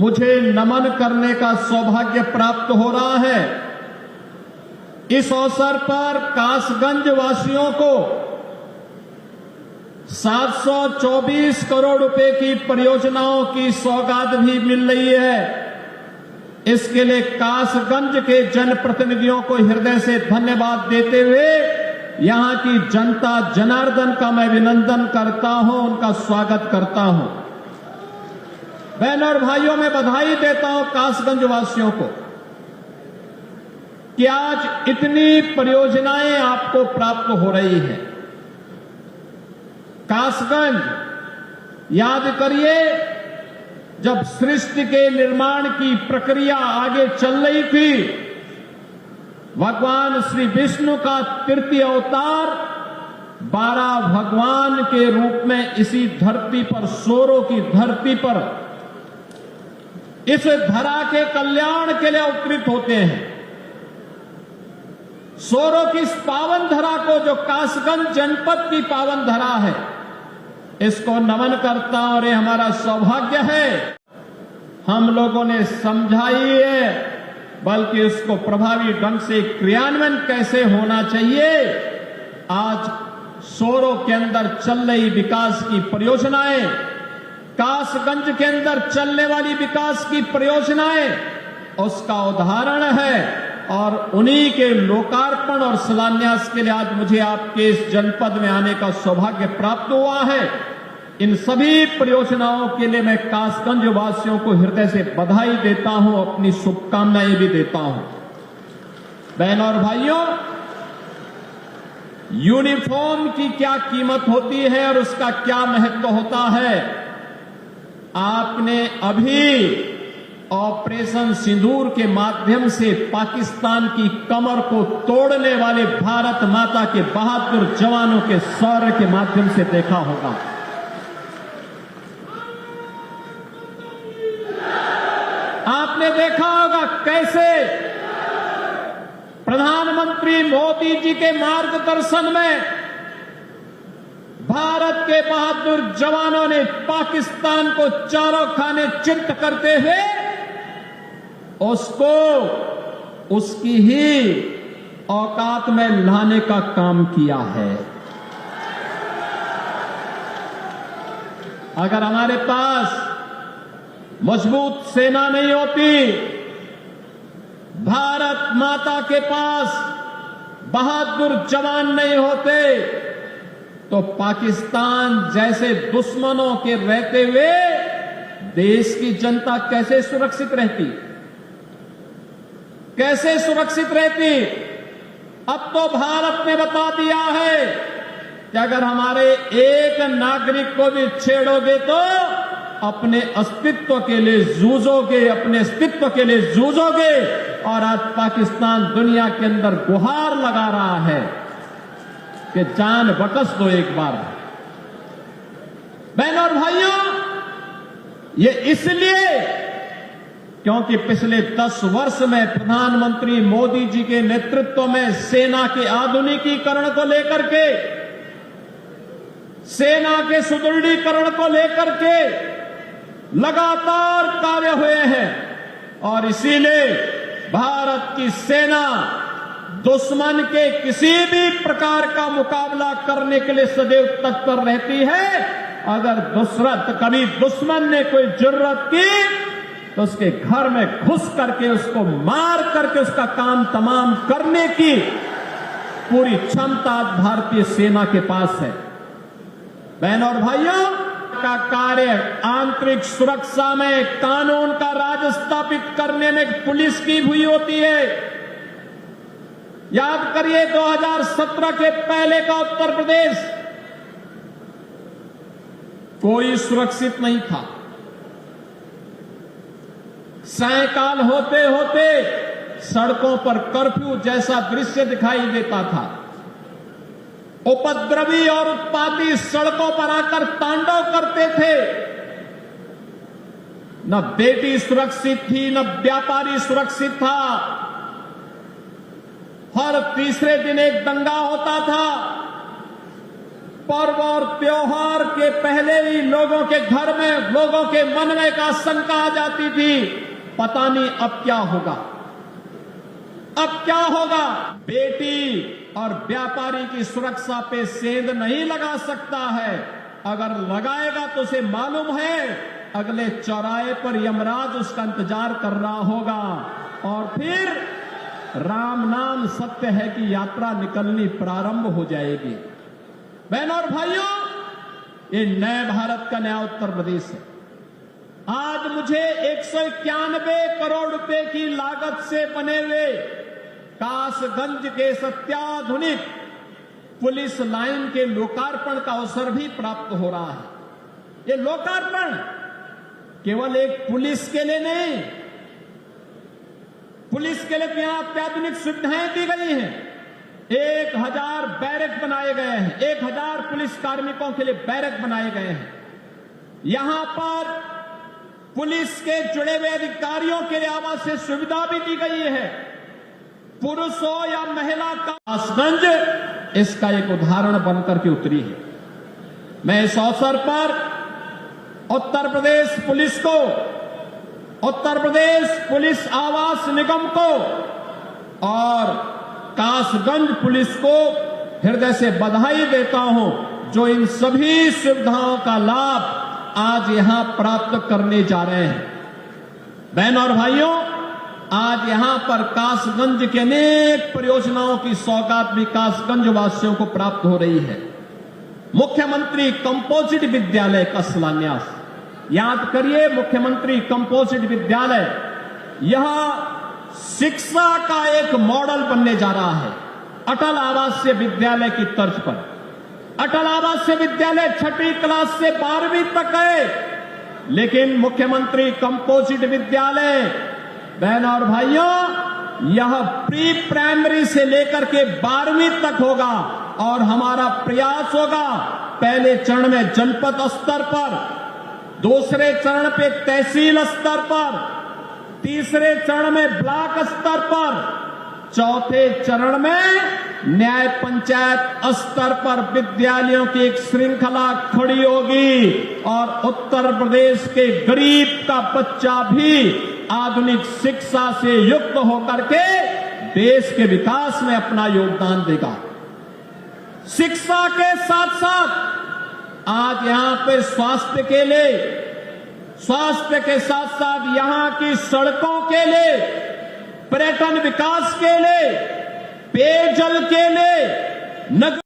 मुझे नमन करने का सौभाग्य प्राप्त हो रहा है। इस अवसर पर कासगंज वासियों को 724 करोड़ रुपए की परियोजनाओं की सौगात भी मिल रही है। इसके लिए कासगंज के जनप्रतिनिधियों को हृदय से धन्यवाद देते हुए यहां की जनता जनार्दन का मैं अभिनंदन करता हूं, उनका स्वागत करता हूं। बहनों और भाइयों, मैं बधाई देता हूं कासगंज वासियों को कि आज इतनी परियोजनाएं आपको प्राप्त हो रही हैं। कासगंज, याद करिए, जब सृष्टि के निर्माण की प्रक्रिया आगे चल रही थी, भगवान श्री विष्णु का तृतीय अवतार 12 भगवान के रूप में इसी धरती पर, सोरों की धरती पर, इस धरा के कल्याण के लिए अवतरित होते हैं। सोरों की इस पावन धरा को, जो कासगंज जनपद की पावन धरा है, इसको नमन करता हूं। और ये हमारा सौभाग्य है, हम लोगों ने समझाई है, बल्कि उसको प्रभावी ढंग से क्रियान्वयन कैसे होना चाहिए, आज सोरों के अंदर चल रही विकास की परियोजनाएं, कासगंज के अंदर चलने वाली विकास की परियोजनाएं उसका उदाहरण है। और उन्हीं के लोकार्पण और शिलान्यास के लिए आज मुझे आपके इस जनपद में आने का सौभाग्य प्राप्त हुआ है। इन सभी परियोजनाओं के लिए मैं कासगंज वासियों को हृदय से बधाई देता हूं, अपनी शुभकामनाएं भी देता हूं। बहनों और भाइयों, यूनिफॉर्म की क्या कीमत होती है और उसका क्या महत्व होता है, आपने अभी ऑपरेशन सिंदूर के माध्यम से पाकिस्तान की कमर को तोड़ने वाले भारत माता के बहादुर जवानों के शौर्य के माध्यम से देखा होगा। आपने देखा होगा कैसे प्रधानमंत्री मोदी जी के मार्गदर्शन में भारत के बहादुर जवानों ने पाकिस्तान को चारों खाने चित्त करते हुए उसको उसकी ही औकात में लाने का काम किया है। अगर हमारे पास मजबूत सेना नहीं होती, भारत माता के पास बहादुर जवान नहीं होते, तो पाकिस्तान जैसे दुश्मनों के रहते हुए देश की जनता कैसे सुरक्षित रहती, कैसे सुरक्षित रहती। अब तो भारत ने बता दिया है कि अगर हमारे एक नागरिक को भी छेड़ोगे तो अपने अस्तित्व के लिए जूझोगे, अपने अस्तित्व के लिए जूझोगे। और आज पाकिस्तान दुनिया के अंदर गुहार लगा रहा है कि जान बकस दो एक बार। बहनों और भाइयों, ये इसलिए क्योंकि पिछले 10 वर्ष में प्रधानमंत्री मोदी जी के नेतृत्व में सेना के आधुनिकीकरण को लेकर के, सेना के सुदृढ़ीकरण को लेकर के लगातार कार्य हुए हैं। और इसीलिए भारत की सेना दुश्मन के किसी भी प्रकार का मुकाबला करने के लिए सदैव तत्पर रहती है। अगर कभी दुश्मन ने कोई जरूरत की तो उसके घर में घुस करके, उसको मार करके उसका काम तमाम करने की पूरी क्षमता भारतीय सेना के पास है। बहनों और भाइयों, का कार्य आंतरिक सुरक्षा में कानून का राज स्थापित करने में पुलिस की हुई होती है। याद करिए 2017 के पहले का उत्तर प्रदेश कोई सुरक्षित नहीं था। सायकाल होते होते सड़कों पर कर्फ्यू जैसा दृश्य दिखाई देता था। उपद्रवी और उत्पाती सड़कों पर आकर तांडव करते थे। न बेटी सुरक्षित थी, न व्यापारी सुरक्षित था। हर तीसरे दिन एक दंगा होता था। पर्व और त्योहार के पहले ही लोगों के घर में, लोगों के मन में एक आशंका आ जाती थी, पता नहीं अब क्या होगा, अब क्या होगा। बेटी और व्यापारी की सुरक्षा पे सेंध नहीं लगा सकता है, अगर लगाएगा तो उसे मालूम है अगले चौराहे पर यमराज उसका इंतजार कर रहा होगा और फिर राम नाम सत्य है कि यात्रा निकलनी प्रारंभ हो जाएगी। बहनों और भाइयों, ये नए भारत का नया उत्तर प्रदेश है। आज मुझे 191 करोड़ रुपए की लागत से बने हुए कासगंज के अत्याधुनिक पुलिस लाइन के लोकार्पण का अवसर भी प्राप्त हो रहा है। ये लोकार्पण केवल एक पुलिस के लिए नहीं, पुलिस के लिए यहां अत्याधुनिक सुविधाएं दी गई हैं। 1000 बैरक बनाए गए हैं, 1000 पुलिस कार्मिकों के लिए बैरक बनाए गए हैं। यहां पर पुलिस के जुड़े हुए अधिकारियों के लिए आवासीय सुविधा भी दी गई है। पुरुष हो या महिला, कासगंज इसका एक उदाहरण बनकर के उतरी है। मैं इस अवसर पर उत्तर प्रदेश पुलिस को, उत्तर प्रदेश पुलिस आवास निगम को और कासगंज पुलिस को हृदय से बधाई देता हूं, जो इन सभी सुविधाओं का लाभ आज यहां प्राप्त करने जा रहे हैं। बहनों और भाइयों, आज यहां पर कासगंज के अनेक परियोजनाओं की सौगात भी कासगंज वासियों को प्राप्त हो रही है। मुख्यमंत्री कंपोजिट विद्यालय का शिलान्यास, याद करिए, मुख्यमंत्री कंपोजिट विद्यालय, यह शिक्षा का एक मॉडल बनने जा रहा है अटल आवासीय विद्यालय की तर्ज पर। अटल आवासीय विद्यालय 6वीं क्लास से 12वीं तक है, लेकिन मुख्यमंत्री कंपोजिट विद्यालय, बहनों और भाइयों, यह प्री प्राइमरी से लेकर के 12वीं तक होगा और हमारा प्रयास होगा पहले चरण में जनपद स्तर पर, दूसरे चरण पे तहसील स्तर पर, तीसरे चरण में ब्लॉक स्तर पर, चौथे चरण में न्याय पंचायत स्तर पर विद्यालयों की एक श्रृंखला खड़ी होगी और उत्तर प्रदेश के गरीब का बच्चा भी आधुनिक शिक्षा से युक्त होकर के देश के विकास में अपना योगदान देगा। शिक्षा के साथ साथ आज यहां पे स्वास्थ्य के लिए, स्वास्थ्य के साथ साथ यहां की सड़कों के लिए, पर्यटन विकास के लिए, पेयजल के लिए, नगर